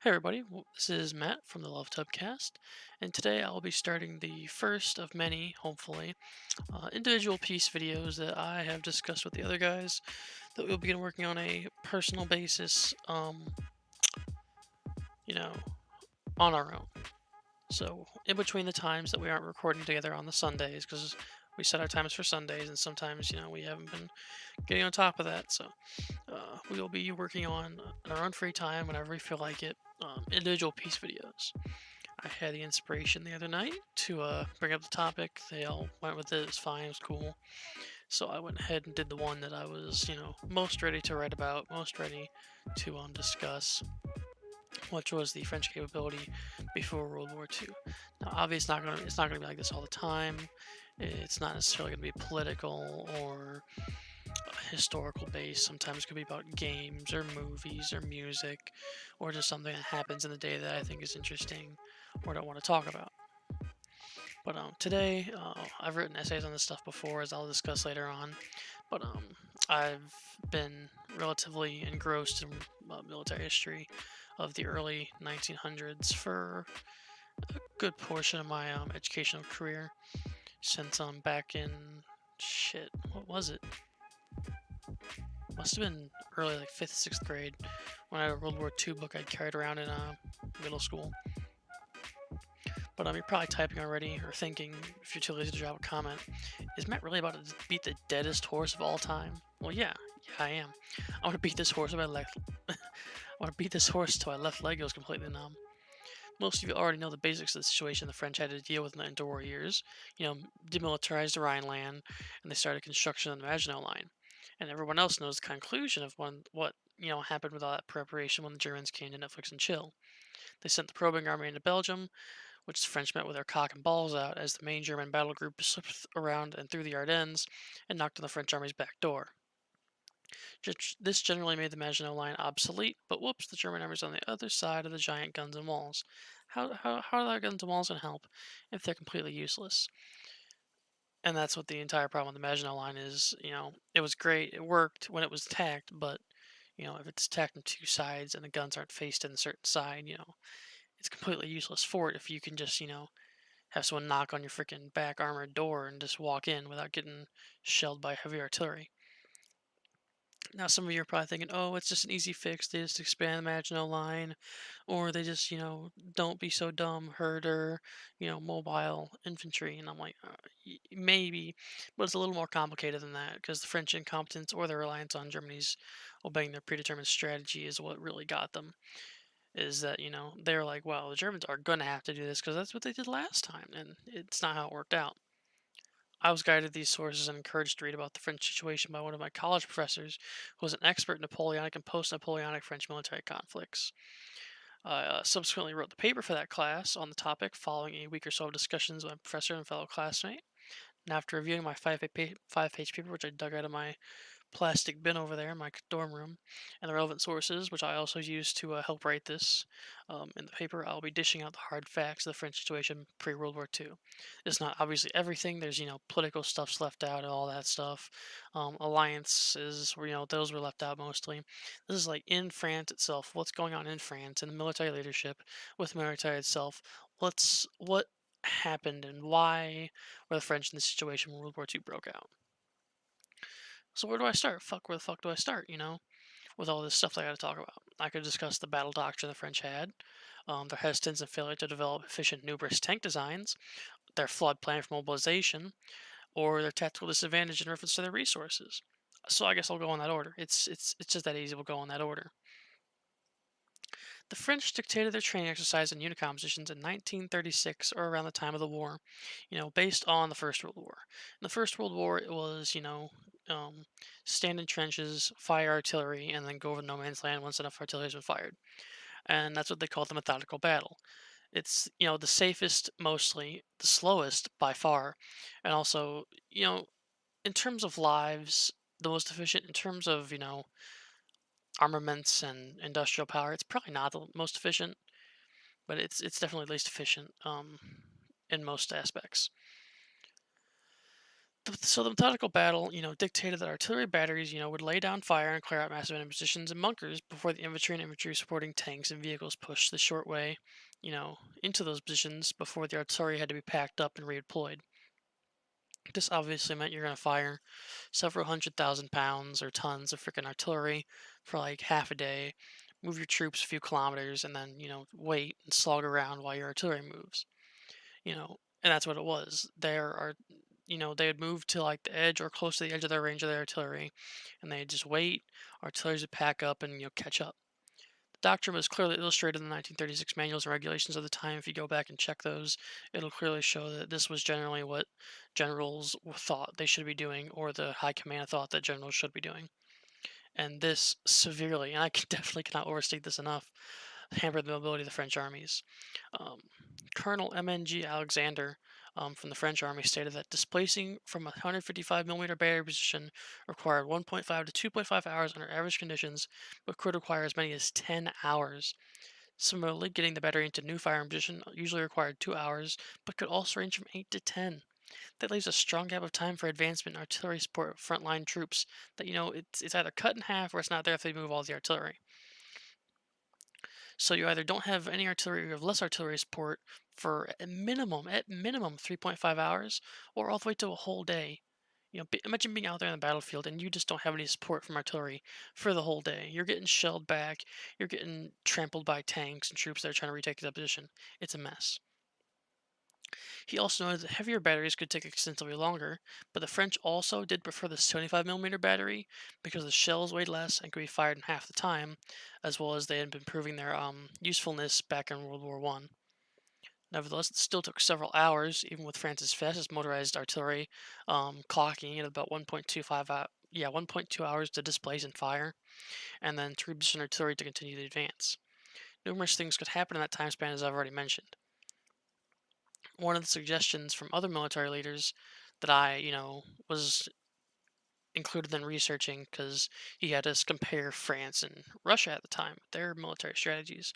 Hey everybody, this is Matt from the Love Tubcast, and today I'll be starting the first of many, hopefully, individual piece videos that I have discussed with the other guys that we'll begin working on a personal basis, you know, on our own. So, in between the times that we aren't recording together on the Sundays, because we set our times for Sundays, and sometimes, we haven't been getting on top of that. So, we will be working on, in our own free time, whenever we feel like it, individual piece videos. I had the inspiration the other night to bring up the topic. They all went with it. It was fine. It was cool. So I went ahead and did the one that I was, most ready to write about, most ready to discuss, which was the French capability before World War II. Now, obviously, it's not gonna be like this all the time. It's not necessarily gonna be political or historical based. Sometimes it could be about games or movies or music, or just something that happens in the day that I think is interesting or don't want to talk about. But today, I've written essays on this stuff before, as I'll discuss later on. But I've been relatively engrossed in military history of the early 1900s for a good portion of my educational career. Since back in shit, what was it? Must have been early, like fifth, sixth grade, when I had a World War II book I carried around in middle school. But you're probably typing already or thinking, if you're too lazy to drop a comment, is Matt really about to beat the deadest horse of all time? Well, yeah, I am. I want to beat this horse till my left. I want to beat this horse till my left leg goes completely numb. Most of you already know the basics of the situation the French had to deal with in the interwar years. Demilitarized the Rhineland, and they started construction on the Maginot Line. And everyone else knows the conclusion of what happened with all that preparation when the Germans came to Netflix and chill. They sent the probing army into Belgium, which the French met with their cock and balls out as the main German battle group slipped around and through the Ardennes and knocked on the French army's back door. This generally made the Maginot Line obsolete, but whoops, the German army's on the other side of the giant guns and walls. How are the guns and walls going to help if they're completely useless? And that's what the entire problem with the Maginot Line is. It was great, it worked when it was attacked, but if it's attacked from two sides and the guns aren't faced in a certain side, it's completely useless for it if you can just, have someone knock on your freaking back armored door and just walk in without getting shelled by heavy artillery. Now, some of you are probably thinking, oh, it's just an easy fix. They just expand the Maginot Line, or they just, don't be so dumb, herder, mobile infantry. And I'm like, maybe, but it's a little more complicated than that because the French incompetence or their reliance on Germany's obeying their predetermined strategy is what really got them. Is that, they're like, well, the Germans are going to have to do this because that's what they did last time. And it's not how it worked out. I was guided to these sources and encouraged to read about the French situation by one of my college professors, who was an expert in Napoleonic and post-Napoleonic French military conflicts. I subsequently wrote the paper for that class on the topic following a week or so of discussions with my professor and fellow classmate. And after reviewing my five-page paper, which I dug out of my plastic bin over there in my dorm room, and the relevant sources, which I also used to help write this. In the paper, I'll be dishing out the hard facts of the French situation pre World War II. It's not obviously everything. There's political stuff's left out and all that stuff. Alliances, where those were left out mostly. This is like in France itself. What's going on in France and the military leadership with the military itself? What happened and why were the French in this situation when World War II broke out? So where do I start? Where the fuck do I start? With all this stuff that I got to talk about, I could discuss the battle doctrine the French had, their hesitance and failure to develop efficient numerous tank designs, their flawed plan for mobilization, or their tactical disadvantage in reference to their resources. So I guess I'll go in that order. It's just that easy. We'll go in that order. The French dictated their training exercise and unit compositions in 1936 or around the time of the war, based on the First World War. In the First World War, it was, um, stand in trenches, fire artillery, and then go over no man's land once enough artillery has been fired. And that's what they call the methodical battle. It's, the safest, mostly, the slowest by far, and also, in terms of lives, the most efficient in terms of, armaments and industrial power. It's probably not the most efficient, but it's definitely least efficient in most aspects. So the methodical battle, dictated that artillery batteries, would lay down fire and clear out massive enemy positions and bunkers before the infantry and infantry supporting tanks and vehicles pushed the short way, into those positions before the artillery had to be packed up and redeployed. This obviously meant you're going to fire several 100,000 pounds or tons of freaking artillery for like half a day, move your troops a few kilometers, and then, wait and slog around while your artillery moves. And that's what it was. They had moved to like the edge or close to the edge of their range of their artillery, and they'd just wait. Artillery would pack up and catch up. The doctrine was clearly illustrated in the 1936 manuals and regulations of the time. If you go back and check those, it'll clearly show that this was generally what generals thought they should be doing, or the high command thought that generals should be doing. And this severely, and I can definitely cannot overstate this enough, hampered the mobility of the French armies. Um, Colonel MNG Alexander from the French army stated that displacing from a 155 millimeter battery position required 1.5 to 2.5 hours under average conditions, but could require as many as 10 hours. Similarly, getting the battery into new firing position usually required 2 hours, but could also range from 8 to 10. That leaves a strong gap of time for advancement and artillery support of frontline troops that, it's either cut in half or it's not there if they move all the artillery. So you either don't have any artillery or you have less artillery support for at minimum 3.5 hours, or all the way to a whole day. Imagine being out there on the battlefield and you just don't have any support from artillery for the whole day. You're getting shelled back, you're getting trampled by tanks and troops that are trying to retake that position. It's a mess. He also noted that heavier batteries could take extensively longer, but the French also did prefer the 75 millimeter battery because the shells weighed less and could be fired in half the time, as well as they had been proving their usefulness back in World War One. Nevertheless, it still took several hours, even with France's fastest motorized artillery clocking at about 1.2 hours to displace and fire, and then to reposition artillery to continue the advance. Numerous things could happen in that time span, as I've already mentioned. One of the suggestions from other military leaders that I, was included in researching because he had us compare France and Russia at the time, their military strategies,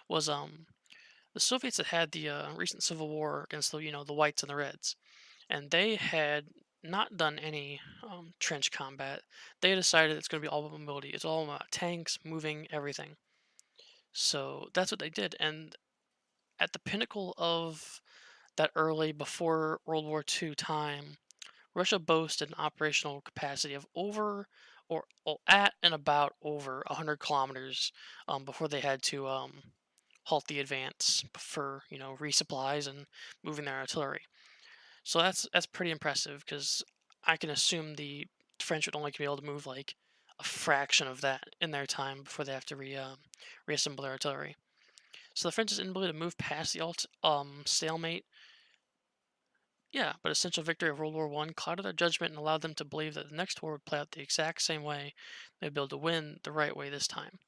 was the Soviets had the recent civil war against the whites and the reds, and they had not done any trench combat. They decided it's going to be all about mobility. It's all about tanks, moving, everything. So that's what they did, and at the pinnacle of that early before World War II time, Russia boasted an operational capacity of over at and about over 100 kilometers before they had to halt the advance for resupplies and moving their artillery. So that's pretty impressive because I can assume the French would only be able to move like a fraction of that in their time before they have to reassemble their artillery. So the French's inability to move past the stalemate, yeah, but essential victory of World War One clouded their judgment and allowed them to believe that the next war would play out the exact same way. They'd be able to win the right way this time.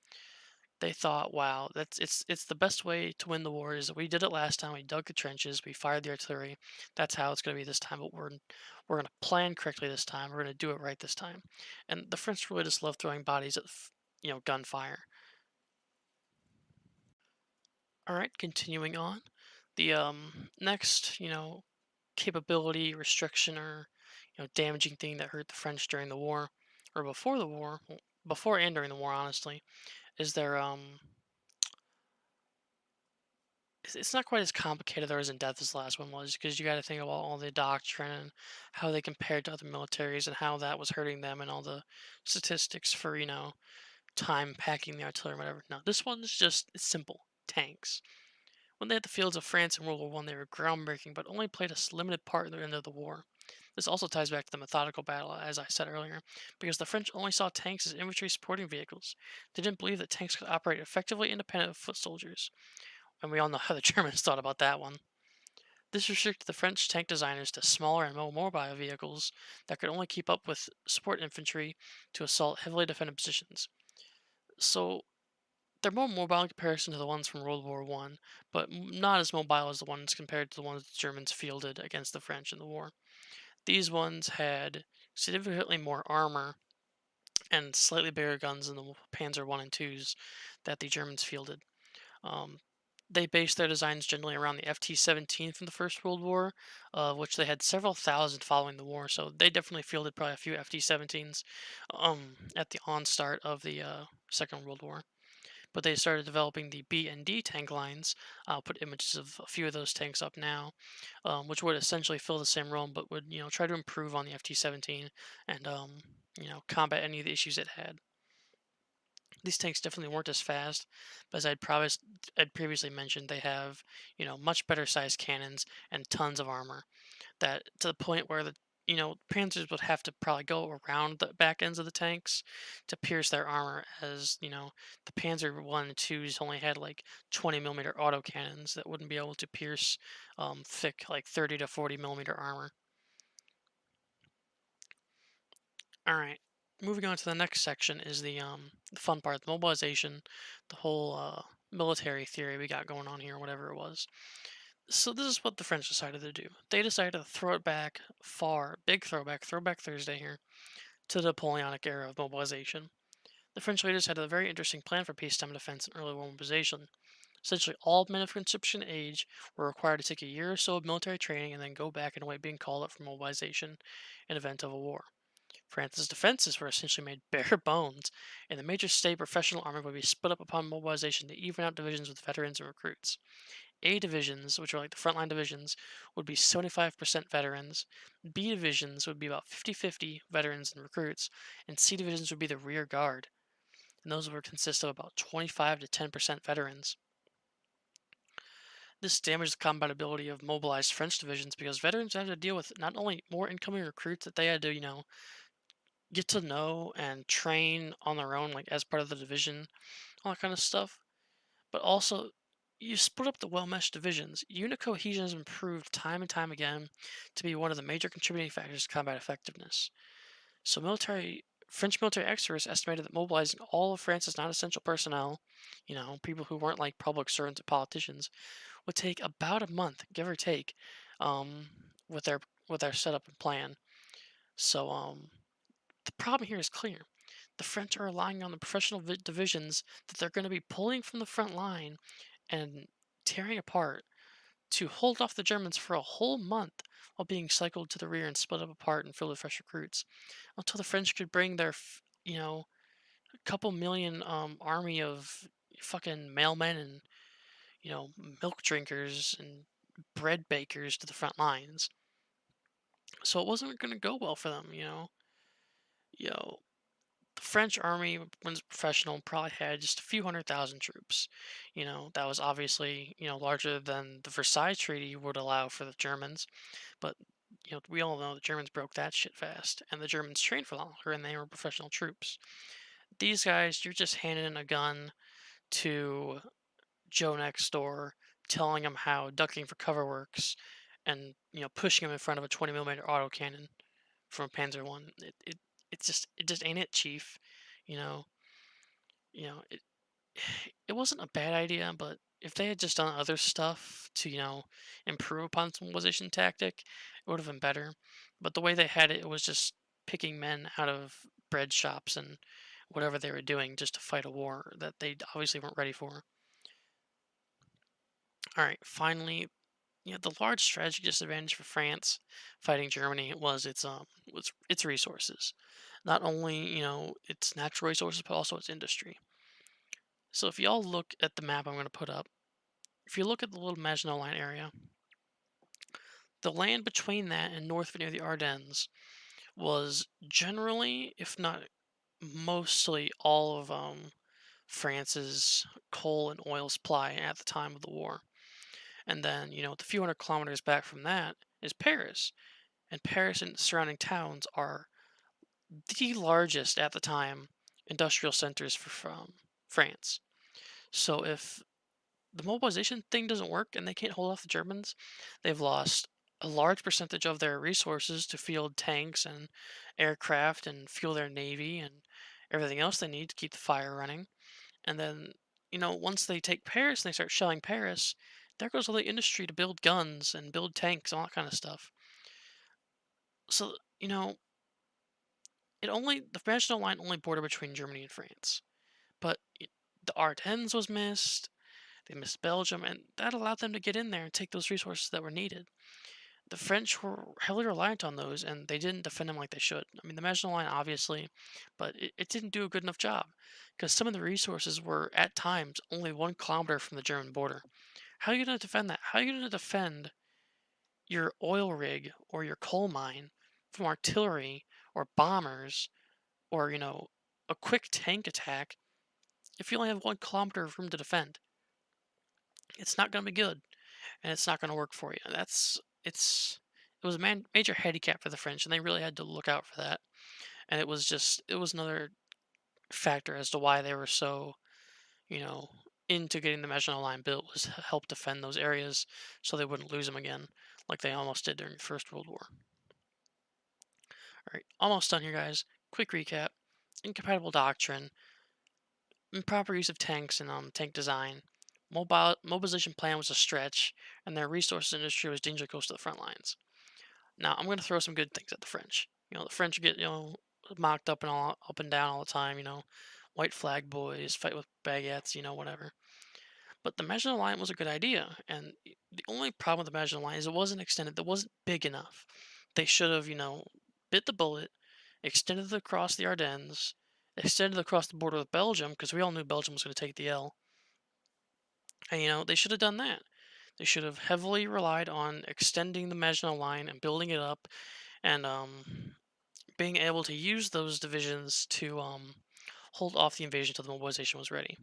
They thought, "Wow, it's the best way to win the war is we did it last time. We dug the trenches, we fired the artillery. That's how it's going to be this time. But we're going to plan correctly this time. We're going to do it right this time." And the French really just love throwing bodies at gunfire. All right, continuing on. The next capability restriction or damaging thing that hurt the French during the war or before the war, well, before and during the war, honestly, is their it's not quite as complicated or as in depth as the last one was because you got to think about all the doctrine and how they compared to other militaries and how that was hurting them and all the statistics for time packing the artillery and whatever. No, this one's just it's simple tanks. When they hit the fields of France in World War One, they were groundbreaking, but only played a limited part in the end of the war. This also ties back to the methodical battle, as I said earlier, because the French only saw tanks as infantry supporting vehicles. They didn't believe that tanks could operate effectively independent of foot soldiers, and we all know how the Germans thought about that one. This restricted the French tank designers to smaller and more mobile vehicles that could only keep up with support infantry to assault heavily defended positions. So they're more mobile in comparison to the ones from World War One, but not as mobile as the ones compared to the ones the Germans fielded against the French in the war. These ones had significantly more armor and slightly bigger guns than the Panzer One and Twos that the Germans fielded. Um, They based their designs generally around the FT-17 from the First World War, which they had several thousand following the war. So they definitely fielded probably a few FT-17s at the onstart of the Second World War. But they started developing the B and D tank lines. I'll put images of a few of those tanks up now, which would essentially fill the same role, but would try to improve on the FT-17 and combat any of the issues it had. These tanks definitely weren't as fast, but as I'd previously mentioned, they have much better sized cannons and tons of armor. That to the point where the Panzers would have to probably go around the back ends of the tanks to pierce their armor, as the Panzer one and twos only had like 20 millimeter auto cannons that wouldn't be able to pierce thick like 30 to 40 millimeter armor. All right. Moving on to the next section is the fun part, the mobilization, the whole military theory we got going on here, whatever it was. So this is what the French decided to do. They decided to throw it back far, big throwback Thursday here, to the Napoleonic era of mobilization. The French leaders had a very interesting plan for peacetime defense and early war mobilization. Essentially, all men of conscription age were required to take a year or so of military training and then go back and await being called up for mobilization in event of a war. France's defenses were essentially made bare bones, and the major state professional army would be split up upon mobilization to even out divisions with veterans and recruits. A divisions, which are like the frontline divisions, would be 75% veterans. B divisions would be about 50-50 veterans and recruits, and C divisions would be the rear guard, and those would consist of about 25 to 10% veterans. This damaged the compatibility of mobilized French divisions because veterans had to deal with not only more incoming recruits that they had to, get to know and train on their own, like as part of the division, all that kind of stuff. But also, you split up the well meshed divisions. Unit cohesion has improved time and time again to be one of the major contributing factors to combat effectiveness. So, French military experts estimated that mobilizing all of France's non essential personnel, people who weren't like public servants or politicians, would take about a month, give or take, um, with their setup and plan. So, the problem here is clear. The French are relying on the professional divisions that they're going to be pulling from the front line and tearing apart to hold off the Germans for a whole month while being cycled to the rear and split up apart and filled with fresh recruits until the French could bring their, a couple million army of fucking mailmen and, milk drinkers and bread bakers to the front lines. So it wasn't going to go well for them, You know, the French army, when it's professional, probably had just a few 100,000 troops. That was obviously, larger than the Versailles Treaty would allow for the Germans. But, we all know the Germans broke that shit fast. And the Germans trained for longer and they were professional troops. These guys, you're just handing in a gun to Joe next door, telling him how ducking for cover works, and, pushing him in front of a 20 millimeter autocannon from a Panzer One. It just ain't it, Chief. You know, it it wasn't a bad idea, but if they had just done other stuff to, improve upon the mobilization tactic, it would have been better. But the way they had it, it was just picking men out of bread shops and whatever they were doing just to fight a war that they obviously weren't ready for. All right, finally, the large strategic disadvantage for France fighting Germany was its resources. Not only, its natural resources, but also its industry. So if y'all look at the map I'm going to put up, if you look at the little Maginot Line area, the land between that and north of near the Ardennes was generally, if not mostly, all of France's coal and oil supply at the time of the war. And then, the few hundred kilometers back from that is Paris. And Paris and surrounding towns are the largest at the time industrial centers for France. So if the mobilization thing doesn't work and they can't hold off the Germans, they've lost a large percentage of their resources to field tanks and aircraft and fuel their navy and everything else they need to keep the fire running. And then, once they take Paris and they start shelling Paris, there goes all the industry to build guns and build tanks and all that kind of stuff. So, the Maginot Line only bordered between Germany and France. But the Ardennes was missed. They missed Belgium, and that allowed them to get in there and take those resources that were needed. The French were heavily reliant on those, and they didn't defend them like they should. I mean, the Maginot Line, obviously, but it didn't do a good enough job because some of the resources were, at times, only 1 kilometer from the German border. How are you going to defend that? How are you going to defend your oil rig or your coal mine from artillery or bombers or, a quick tank attack if you only have 1 kilometer of room to defend? It's not going to be good, and it's not going to work for you. It was a major handicap for the French, and they really had to look out for that. And it was another factor as to why they were so, you know, into getting the Maginot Line built, was to help defend those areas so they wouldn't lose them again, like they almost did during the First World War. All right, almost done here, guys. Quick recap: incompatible doctrine, improper use of tanks and tank design. Mobilization plan was a stretch, and their resources industry was dangerously close to the front lines. Now, I'm going to throw some good things at the French. The French get, mocked up and all up and down all the time. White flag boys fight with baguettes. Whatever. But the Maginot Line was a good idea, and the only problem with the Maginot Line is it wasn't extended. It wasn't big enough. They should have, bit the bullet, extended it across the Ardennes, extended it across the border with Belgium, because we all knew Belgium was going to take the L. And they should have done that. They should have heavily relied on extending the Maginot Line and building it up, and being able to use those divisions to hold off the invasion until the mobilization was ready.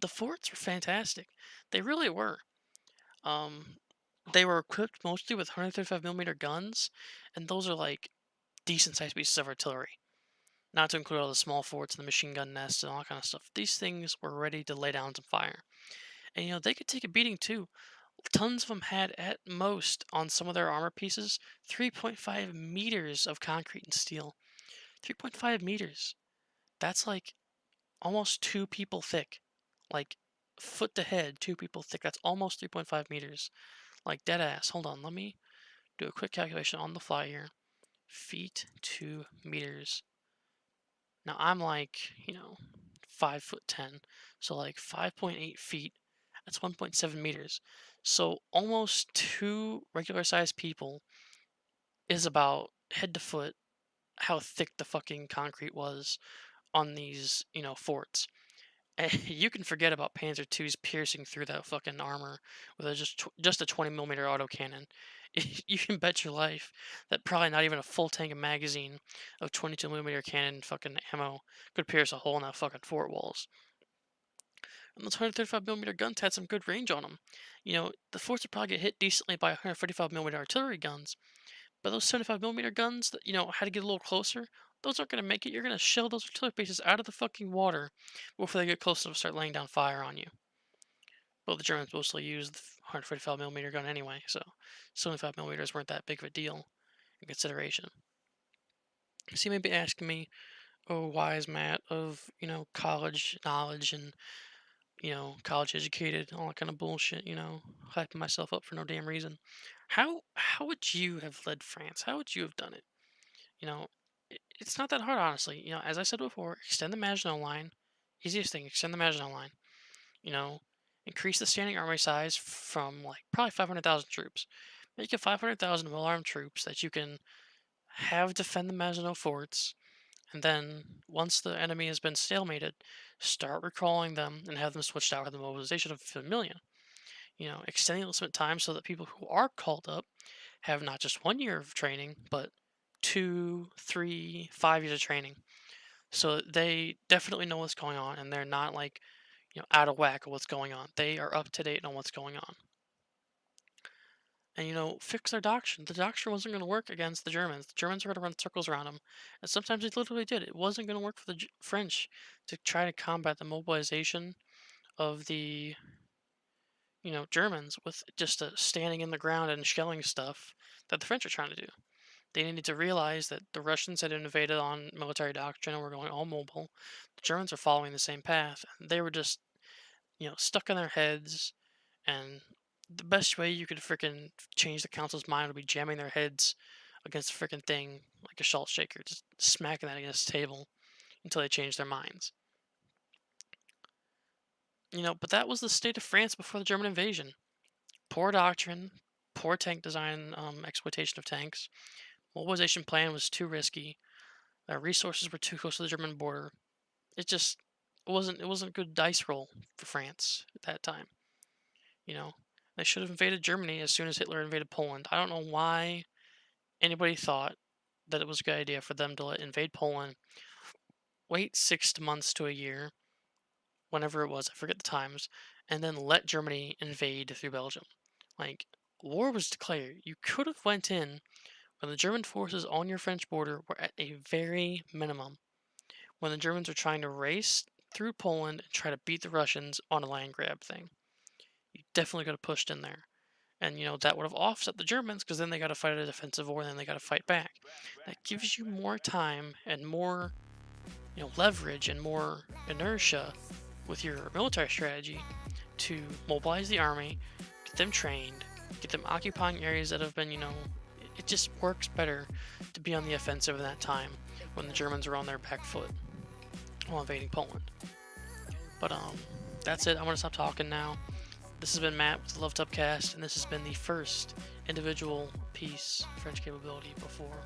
The forts were fantastic. They really were. Um, they were equipped mostly with 135 millimeter guns, and those are like decent sized pieces of artillery. Not to include all the small forts and the machine gun nests and all that kind of stuff. These things were ready to lay down some fire. And they could take a beating too. Tons of them had, at most, on some of their armor pieces, 3.5 meters of concrete and steel. 3.5 meters. That's like almost 2 people thick. Like foot to head, 2 people thick. That's almost 3.5 meters. Like dead ass. Hold on, let me do a quick calculation on the fly here. Feet to meters. Now I'm like, 5'10", so like 5.8 feet. That's 1.7 meters. So almost two regular sized people is about head to foot how thick the fucking concrete was on these, forts. And you can forget about Panzer II's piercing through that fucking armor with just a 20 millimeter autocannon. You can bet your life that probably not even a full tank of magazine of 22 millimeter cannon fucking ammo could pierce a hole in that fucking fort walls. And those 135 millimeter guns had some good range on them. The forts would probably get hit decently by 145 millimeter artillery guns, but those 75 millimeter guns that, had to get a little closer, those aren't going to make it. You're going to shell those artillery pieces out of the fucking water before they get close enough to start laying down fire on you. Well, the Germans mostly used the 145 millimeter gun anyway, so 75 millimeters weren't that big of a deal in consideration. So you may be asking me, oh, wise Matt of, college knowledge and, college educated, all that kind of bullshit, hyping myself up for no damn reason. How would you have led France? How would you have done it? You know, it's not that hard, honestly. As I said before, extend the Maginot Line. Easiest thing, extend the Maginot Line. You know, increase the standing army size from like probably 500,000 troops. Make it 500,000 well-armed troops that you can have defend the Maginot forts, and then once the enemy has been stalemated, start recalling them and have them switched out with the mobilization of a million. Extending the enlistment time so that people who are called up have not just 1 year of training, but 2, 3, 5 years of training. So they definitely know what's going on and they're not like, out of whack of what's going on. They are up to date on what's going on. And, fix their doctrine. The doctrine wasn't going to work against the Germans. The Germans were going to run circles around them. And sometimes they literally did. It wasn't going to work for the French to try to combat the mobilization of the, Germans with just standing in the ground and shelling stuff that the French are trying to do. They needed to realize that the Russians had invaded on military doctrine and were going all mobile. The Germans are following the same path. They were just, stuck in their heads. And the best way you could freaking change the council's mind would be jamming their heads against the freaking thing like a salt shaker, just smacking that against the table until they change their minds. But that was the state of France before the German invasion. Poor doctrine, poor tank design, exploitation of tanks. Mobilization plan was too risky. Resources were too close to the German border. It wasn't a good dice roll for France at that time. You know, they should have invaded Germany as soon as Hitler invaded Poland. I don't know why anybody thought that it was a good idea for them to invade Poland, wait 6 months to a year, whenever it was, I forget the times, and then let Germany invade through Belgium. Like, war was declared. You could have went in when the German forces on your French border were at a very minimum. When the Germans were trying to race through Poland and try to beat the Russians on a land grab thing. You definitely could have pushed in there. And that would have offset the Germans because then they got to fight a defensive war and then they got to fight back. That gives you more time and more leverage and more inertia with your military strategy to mobilize the army, get them trained, get them occupying areas that have been, it just works better to be on the offensive in that time when the Germans are on their back foot while invading Poland. But that's it. I'm gonna stop talking now. This has been Matt with the Love Tubcast, and this has been the first individual piece French capability before